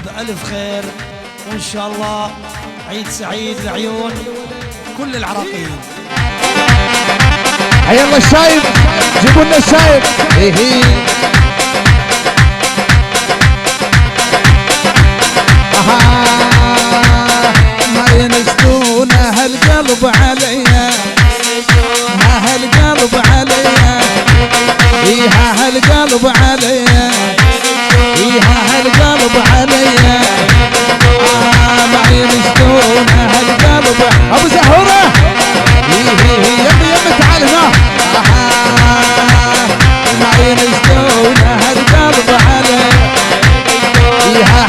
بألف خير، وإن شاء الله عيد سعيد لعيون كل العراقيين. حي الله الشايب، جيبوا لنا الشايب. ما ينسون هالقلب عليا، هالقلب عليا، هالقلب عليا، هالقلب عليا. ما ينسون هالقلب. ابو زهوره يمي تعال هنا. ما ينسون هالقلب عليا،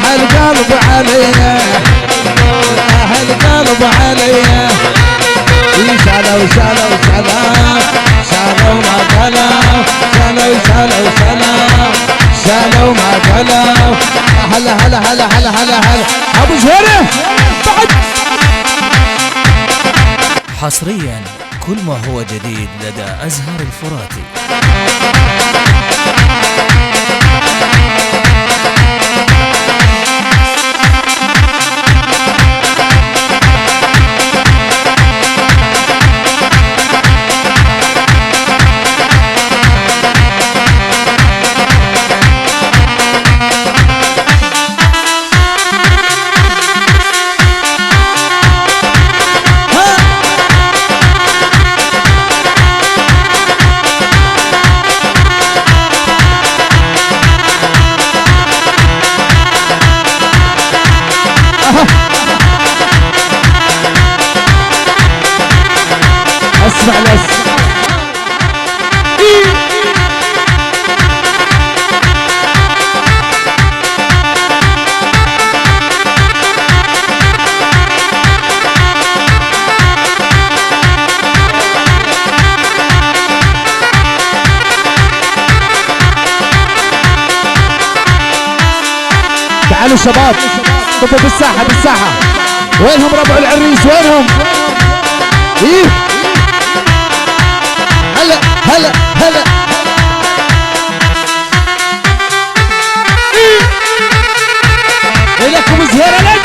هالقلب عليا، هالقلب عليا. شالوا شالوا شالوا شالوا ما قالوا، شالوا شالوا شالوا شالوا ما قالوا. هلا هلا هلا هلا هلا هلا ابو زهيره بعد. حصريا كل ما هو جديد لدى أزهر الفراتي. اسمع لس تعالوا شباب، طبوا بالساحة بالساحة. وينهم ربع العريس؟ وينهم؟ ايه هلا هلا هلا. إيه لكم زهيرة لك.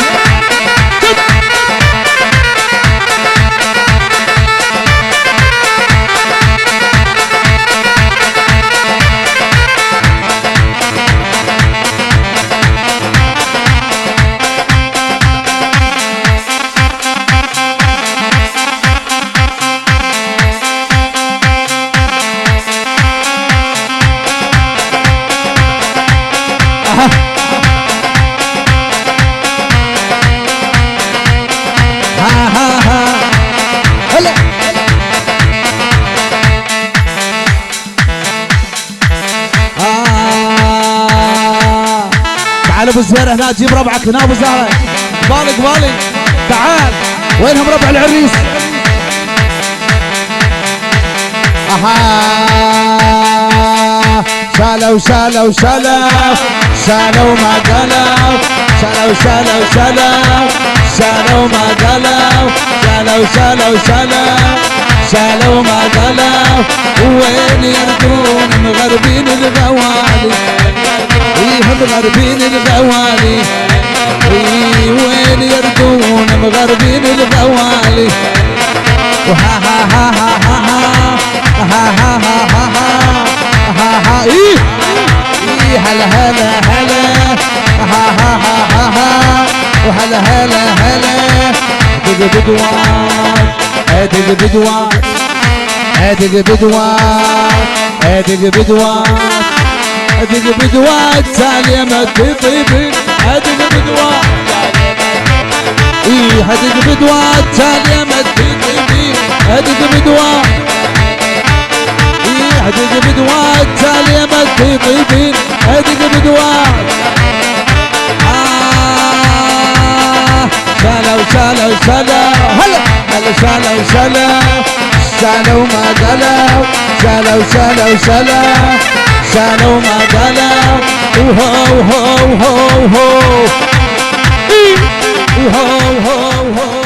تعال ابو زهير هنا، جيب ربعك هنا ابو زهير. قبالي قبالي تعال. وينهم ربع العريس؟ شالوا شالوا شالوا شالوا ما قالوا، شالوا شالوا شالوا شالوا ما قالوا، شالوا شالوا شالوا شالوا ما قالوا. وين يردون مغربين الغوالي، مغربين الغوالي. وين يردون مغربين الغوالي. وها ها ها ها ها ها ها ها ها ها. ايه هلا هلا هلا ها ها ها ها. وهلا هلا هلا. دق بدوان دق بدوان دق بدوان دق بدوان دق بدوان. تالي ما تطيبين دق بدوان. ايه دق بدوان تالي ما تطيبين دق بدوان. ايه دق بدوان تالي ما تطيبين دق بدوان. شالوا شالوا شالوا هلا هلا شالوا شالوا شالوا ما قالوا، شالوا شالوا شالوا شالوا ما قالوا. وهو هو هو هو هو هو هو